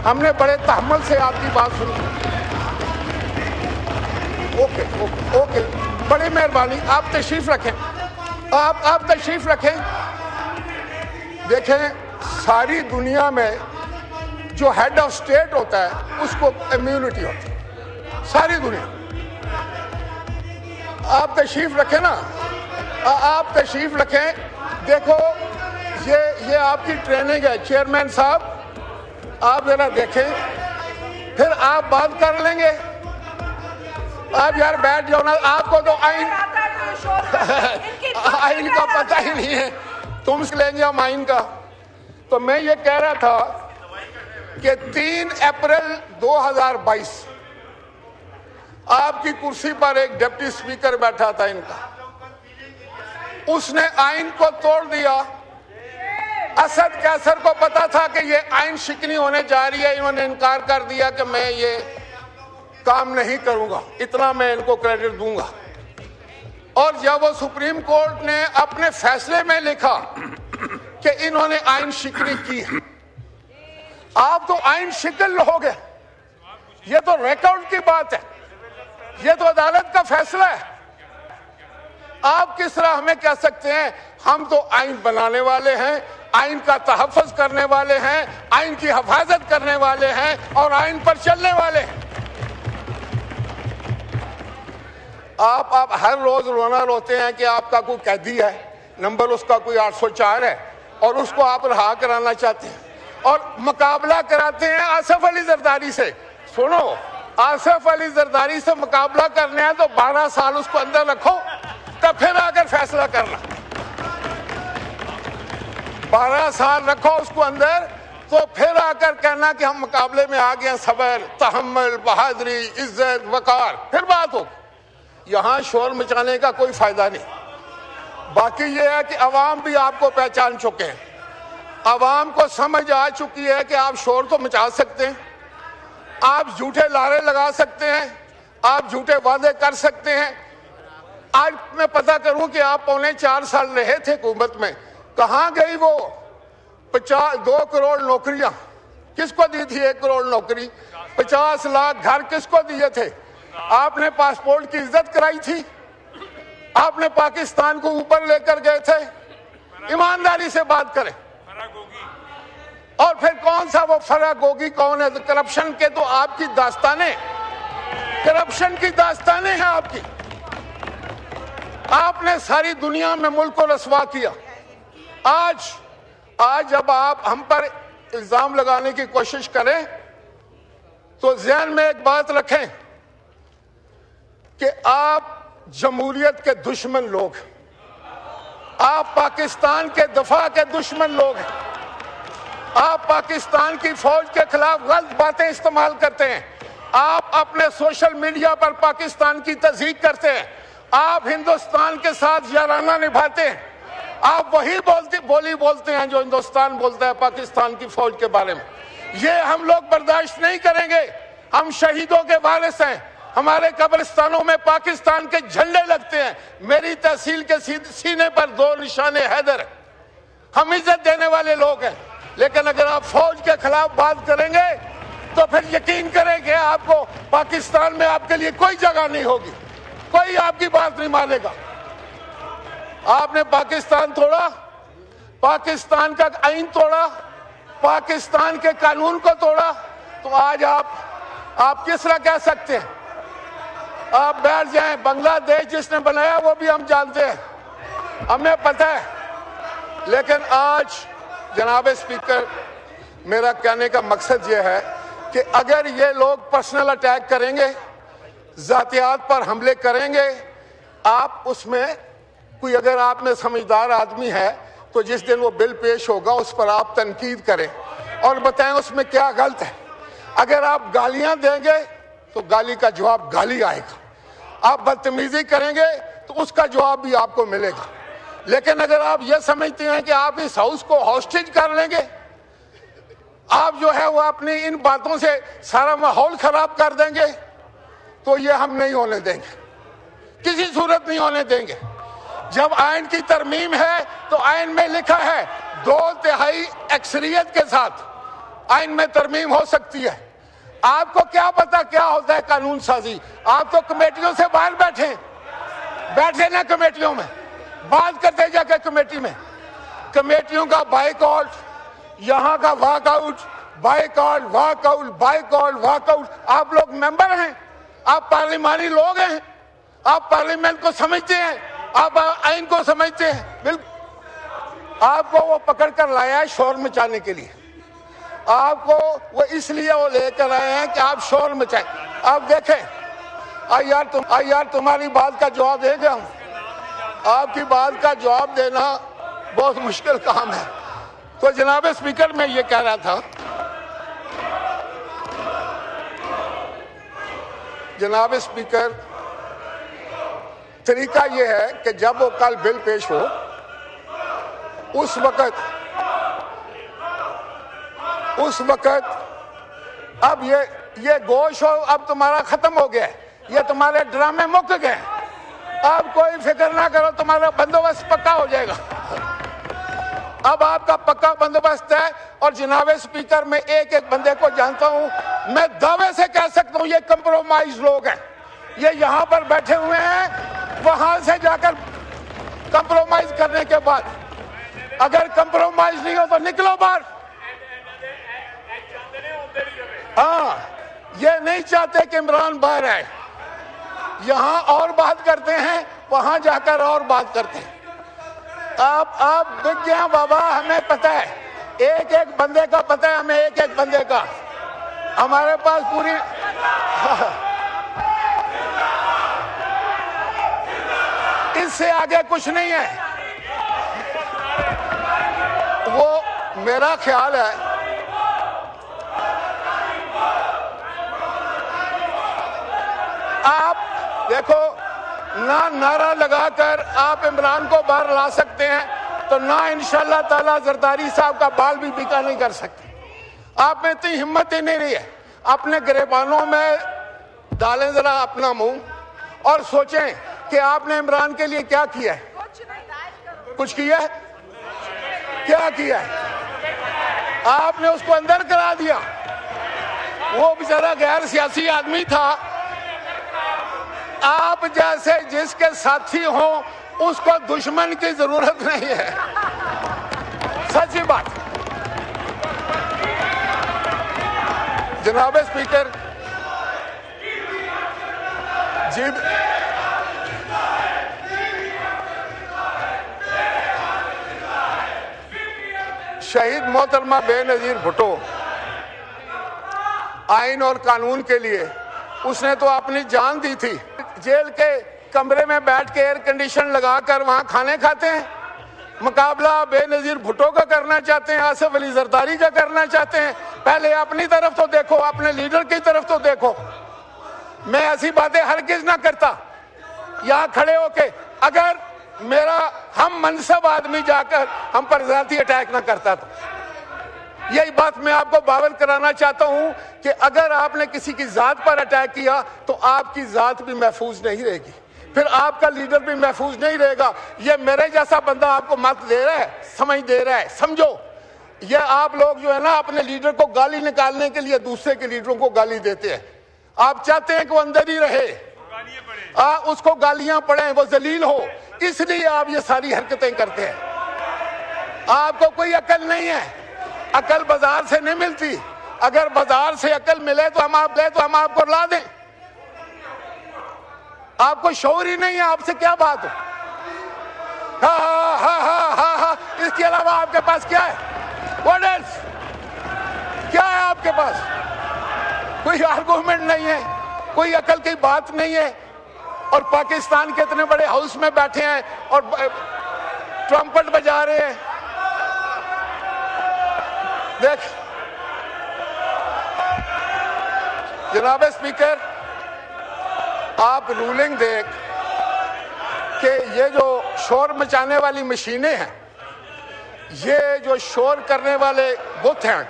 ہم نے بڑے تحمل سے آپ کی بات سنی. اوکے بڑی مہربانی. آپ تشریف رکھیں. آپ تشریف رکھیں. دیکھیں ساری دنیا میں جو ہیڈ آف اسٹیٹ ہوتا ہے اس کو امیونٹی ہوتی ہے. ساری دنیا. آپ تشریف رکھیں نا. آپ تشریف رکھیں. دیکھو یہ آپ کی ٹریننگ ہے. چیئرمین صاحب آپ ذرا دیکھیں, پھر آپ بات کر لیں گے. آپ یار بیٹھ جاؤ نا. آپ کو تو آئین کا پتہ ہی نہیں ہے. تم سے لیں گے ہم آئین کا. تو میں یہ کہہ رہا تھا کہ 3 اپریل 2022 آپ کی کرسی پر ایک ڈپٹی اسپیکر بیٹھا تھا ان کا. اس نے آئین کو توڑ دیا. اسد کیسر کو پتا تھا کہ یہ آئین شکنی ہونے جا رہی ہے. انہوں نے انکار کر دیا کہ میں یہ کام نہیں کروں گا. اتنا میں ان کو کریڈٹ دوں گا. اور جب وہ سپریم کورٹ نے اپنے فیصلے میں لکھا کہ انہوں نے آئین شکنی کی ہے, آپ تو آئین شکن ہو گئے. یہ تو ریکارڈ کی بات ہے. یہ تو عدالت کا فیصلہ ہے. آپ کس طرح ہمیں کہہ سکتے ہیں ہم تو آئین بنانے والے ہیں, آئین کا تحفظ کرنے والے ہیں, آئین کی حفاظت کرنے والے ہیں اور آئین پر چلنے والے ہیں. آپ ہر روز رونا روتے ہیں کہ آپ کا کوئی قیدی ہے, نمبر اس کا کوئی 804 ہے اور اس کو آپ رہا کرانا چاہتے ہیں اور مقابلہ کراتے ہیں آصف علی زرداری سے. سنو, آصف علی زرداری سے مقابلہ کرنے ہیں تو 12 سال اس کو اندر رکھو تب پھر آ کر فیصلہ کرنا. 12 سال رکھو اس کو اندر تو پھر آ کر کہنا کہ ہم مقابلے میں آ گئے ہیں. صبر, تحمل, بہادری, عزت, وقار, پھر بات ہو. یہاں شور مچانے کا کوئی فائدہ نہیں. باقی یہ ہے کہ عوام بھی آپ کو پہچان چکے ہیں. عوام کو سمجھ آ چکی ہے کہ آپ شور تو مچا سکتے ہیں, آپ جھوٹے لارے لگا سکتے ہیں, آپ جھوٹے وعدے کر سکتے ہیں. آج میں پتہ کروں کہ آپ 4.25 سال رہے تھے حکومت میں, کہاں گئی وہ 2 کروڑ نوکریاں؟ کس کو دی تھی 1 کروڑ نوکری؟ 50 لاکھ گھر کس کو دیے تھے؟ آپ نے پاسپورٹ کی عزت کرائی تھی؟ آپ نے پاکستان کو اوپر لے کر گئے تھے؟ ایمانداری سے بات کریں. اور پھر کون سا وہ فرا گوگی کون ہے؟ کرپشن کے تو آپ کی داستانیں, کرپشن کی داستانیں ہیں آپ کی. آپ نے ساری دنیا میں ملک کو رسوا کیا. آج جب آپ ہم پر الزام لگانے کی کوشش کریں تو ذہن میں ایک بات رکھیں کہ آپ جمہوریت کے دشمن لوگ ہیں. آپ پاکستان کے دفاع کے دشمن لوگ ہیں. آپ پاکستان کی فوج کے خلاف غلط باتیں استعمال کرتے ہیں. آپ اپنے سوشل میڈیا پر پاکستان کی تضحیق کرتے ہیں. آپ ہندوستان کے ساتھ یارانہ نبھاتے ہیں. آپ وہی بولی بولتے ہیں جو ہندوستان بولتا ہے پاکستان کی فوج کے بارے میں. یہ ہم لوگ برداشت نہیں کریں گے. ہم شہیدوں کے وارث ہیں. ہمارے قبرستانوں میں پاکستان کے جھنڈے لگتے ہیں. میری تحصیل کے سینے پر 2 نشان حیدر. ہم عزت دینے والے لوگ ہیں. لیکن اگر آپ فوج کے خلاف بات کریں گے تو پھر یقین کریں کہ آپ کو پاکستان میں آپ کے لیے کوئی جگہ نہیں ہوگی. کوئی آپ کی بات نہیں مانے گا. آپ نے پاکستان توڑا, پاکستان کا آئین توڑا, پاکستان کے قانون کو توڑا, تو آج آپ کس طرح کہہ سکتے ہیں؟ آپ بیٹھ جائیں. بنگلہ دیش جس نے بنایا وہ بھی ہم جانتے ہیں, ہمیں پتہ ہے. لیکن آج جناب اسپیکر, میرا کہنے کا مقصد یہ ہے کہ اگر یہ لوگ پرسنل اٹیک کریں گے, ذاتیات پر حملے کریں گے, آپ اس میں کوئی اگر آپ میں سمجھدار آدمی ہے تو جس دن وہ بل پیش ہوگا اس پر آپ تنقید کریں اور بتائیں اس میں کیا غلط ہے. اگر آپ گالیاں دیں گے تو گالی کا جواب گالی آئے گا. آپ بدتمیزی کریں گے تو اس کا جواب بھی آپ کو ملے گا. لیکن اگر آپ یہ سمجھتے ہیں کہ آپ اس ہاؤس کو ہاسٹیج کر لیں گے, آپ جو ہے وہ اپنی ان باتوں سے سارا ماحول خراب کر دیں گے, تو یہ ہم نہیں ہونے دیں گے, کسی صورت نہیں ہونے دیں گے. جب آئین کی ترمیم ہے تو آئین میں لکھا ہے 2/3 اکثریت کے ساتھ آئین میں ترمیم ہو سکتی ہے. آپ کو کیا پتا کیا ہوتا ہے قانون سازی؟ آپ تو کمیٹیوں سے باہر بیٹھے نا کمیٹیوں میں بات کرتے جا کے کمیٹی میں. کمیٹیوں کا بائیک آؤٹ، یہاں کا walk out, bike out, walk out, bike out, walk out. آپ لوگ ممبر ہیں، آپ پارلیمانی لوگ ہیں، آپ پارلیمنٹ کو سمجھتے ہیں، آپ آئین کو سمجھتے ہیں. بالکل آپ کو وہ پکڑ کر لایا ہے شور مچانے کے لیے. آپ کو وہ اس لیے وہ لے کر آئے ہیں کہ آپ شور مچائیں. آپ دیکھیں یار تمہاری بات کا جواب دے گا ہوں. آپ کی بات کا جواب دینا بہت مشکل کام ہے. تو جناب اسپیکر میں یہ کہہ رہا تھا، جناب اسپیکر طریقہ یہ ہے کہ جب وہ کل بل پیش ہو اس وقت اب یہ گوش ہو، اب تمہارا ختم ہو گیا ہے، یہ تمہارے ڈرامے مک گئے. اب کوئی فکر نہ کرو، تمہارا بندوبست پکا ہو جائے گا. اب آپ کا پکا بندوبست ہے. اور جناب اسپیکر میں ایک بندے کو جانتا ہوں، میں دعوے سے کہہ سکتا ہوں یہ کمپرومائز لوگ ہیں. یہ یہاں پر بیٹھے ہوئے ہیں، وہاں سے جا کر کمپرومائز کرنے کے بعد اگر کمپرومائز نہیں ہو تو نکلو باہر. ہاں، یہ نہیں چاہتے کہ عمران باہر آئے. یہاں اور بات کرتے ہیں، وہاں جا کر اور بات کرتے ہیں. آپ بک گئے بابا، ہمیں پتہ ہے، ایک بندے کا پتہ ہے ہمیں، ایک بندے کا. ہمارے پاس پوری اس سے آگے کچھ نہیں ہے. وہ میرا خیال ہے آپ دیکھو، نہ نعرہ لگا کر آپ عمران کو باہر لا سکتے ہیں تو نہ انشاءاللہ تعالی زرداری صاحب کا بال بھی بیکا نہیں کر سکتے. آپ میں اتنی ہمت ہی نہیں رہی ہے. اپنے گریبانوں میں ڈالیں ذرا اپنا منہ اور سوچیں کہ آپ نے عمران کے لیے کیا کیا ہے. کچھ کیا ہے؟ کیا کیا ہے؟ آپ نے اس کو اندر کرا دیا. وہ بیچارہ غیر سیاسی آدمی تھا. آپ جیسے جس کے ساتھی ہوں اس کو دشمن کی ضرورت نہیں ہے. سچی بات. جناب اسپیکر جی، شہید محترمہ بے نظیر بھٹو آئین اور قانون کے لیے اس نے تو اپنی جان دی تھی. جیل کے کمرے میں بیٹھ کے ایئر کنڈیشن لگا کر وہاں کھانے کھاتے ہیں. مقابلہ بے نظیر بھٹو کا کرنا چاہتے ہیں، آصف علی زرداری کا کرنا چاہتے ہیں. پہلے اپنی طرف تو دیکھو، اپنے لیڈر کی طرف تو دیکھو. میں ایسی باتیں ہرگز نہ کرتا یہاں کھڑے ہو کے اگر میرا ہم منصب آدمی جا کر ہم پر ذاتی اٹیک نہ کرتا. تو یہی بات میں آپ کو باور کرانا چاہتا ہوں کہ اگر آپ نے کسی کی ذات پر اٹیک کیا تو آپ کی ذات بھی محفوظ نہیں رہے گی، پھر آپ کا لیڈر بھی محفوظ نہیں رہے گا. یہ میرے جیسا بندہ آپ کو مت دے رہا ہے، سمجھ دے رہا ہے. سمجھو، یہ آپ لوگ جو ہے نا اپنے لیڈر کو گالی نکالنے کے لیے دوسرے کے لیڈروں کو گالی دیتے ہیں. آپ چاہتے ہیں کہ وہ اندر ہی رہے، اس کو گالیاں پڑیں، وہ ذلیل ہو، اس لیے آپ یہ ساری حرکتیں کرتے ہیں. آپ کو کوئی عقل نہیں ہے. عقل بازار سے نہیں ملتی. اگر بازار سے عقل ملے تو ہم آپ کو لا دیں. آپ کو شعور ہی نہیں ہے. آپ سے کیا بات ہو؟ اس کے علاوہ آپ کے پاس کیا ہے؟ What else؟ کیا ہے آپ کے پاس؟ کوئی آرگومنٹ نہیں ہے، کوئی عقل کی بات نہیں ہے. اور پاکستان کے اتنے بڑے ہاؤس میں بیٹھے ہیں اور ٹرمپٹ بجا رہے ہیں. دیکھ جناب اسپیکر، آپ رولنگ دیکھ کہ یہ جو شور مچانے والی مشینیں ہیں، یہ جو شور کرنے والے بت ہیں،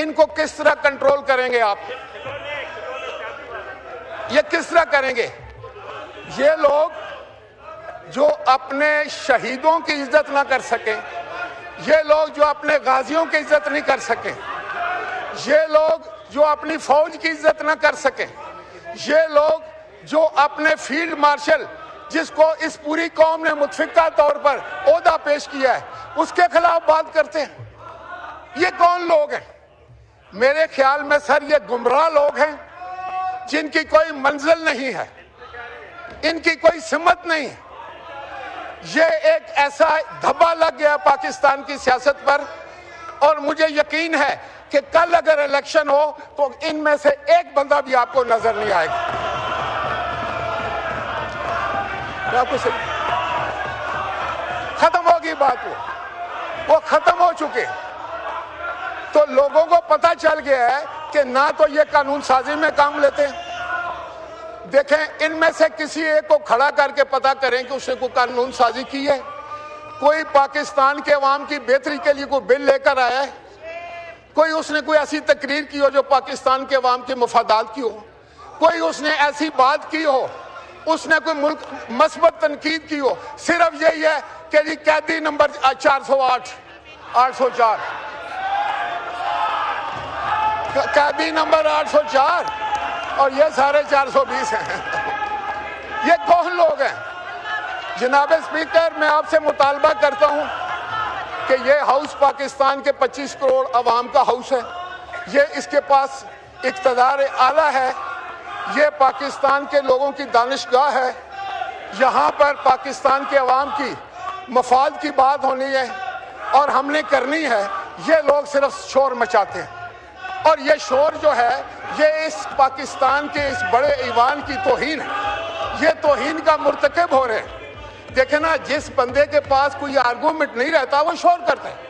ان کو کس طرح کنٹرول کریں گے آپ؟ یہ کس طرح کریں گے؟ یہ لوگ جو اپنے شہیدوں کی عزت نہ کر سکیں، یہ لوگ جو اپنے غازیوں کی عزت نہیں کر سکیں، یہ لوگ جو اپنی فوج کی عزت نہ کر سکیں، یہ لوگ جو اپنے فیلڈ مارشل جس کو اس پوری قوم نے متفقہ طور پر عہدہ پیش کیا ہے اس کے خلاف بات کرتے ہیں، یہ کون لوگ ہیں؟ میرے خیال میں سر یہ گمراہ لوگ ہیں جن کی کوئی منزل نہیں ہے، ان کی کوئی سمت نہیں ہے۔ یہ ایک ایسا دھبا لگ گیا پاکستان کی سیاست پر، اور مجھے یقین ہے کہ کل اگر الیکشن ہو تو ان میں سے ایک بندہ بھی آپ کو نظر نہیں آئے گا۔ ختم ہوگی بات، وہ ختم ہو چکے۔ تو لوگوں کو پتہ چل گیا ہے کہ نہ تو یہ قانون سازی میں کام لیتے ہیں۔ دیکھیں ان میں سے کسی ایک کو کھڑا کر کے پتہ کریں کہ اس نے کوئی قانون سازی کی ہے، کوئی پاکستان کے عوام کی بہتری کے لیے کوئی بل لے کر آیا ہے، کوئی اس نے کوئی ایسی تقریر کی ہو جو پاکستان کے عوام کے مفادات کی ہو، کوئی اس نے ایسی بات کی ہو، اس نے کوئی ملک مثبت تنقید کی ہو۔ صرف یہی ہے کہ جی قیدی نمبر 408 804 قیدی نمبر 804 اور یہ سارے 420 ہیں۔ یہ کون لوگ ہیں؟ جناب اسپیکر، میں آپ سے مطالبہ کرتا ہوں کہ یہ ہاؤس پاکستان کے 25 کروڑ عوام کا ہاؤس ہے، یہ اس کے پاس اقتدار اعلیٰ ہے، یہ پاکستان کے لوگوں کی دانشگاہ ہے، یہاں پر پاکستان کے عوام کی مفاد کی بات ہونی ہے اور ہم نے کرنی ہے۔ یہ لوگ صرف شور مچاتے ہیں، اور یہ شور جو ہے یہ اس پاکستان کے اس بڑے ایوان کی توہین ہے، یہ توہین کا مرتکب ہو رہے ہیں۔ دیکھیں نا، جس بندے کے پاس کوئی آرگومنٹ نہیں رہتا وہ شور کرتا ہے۔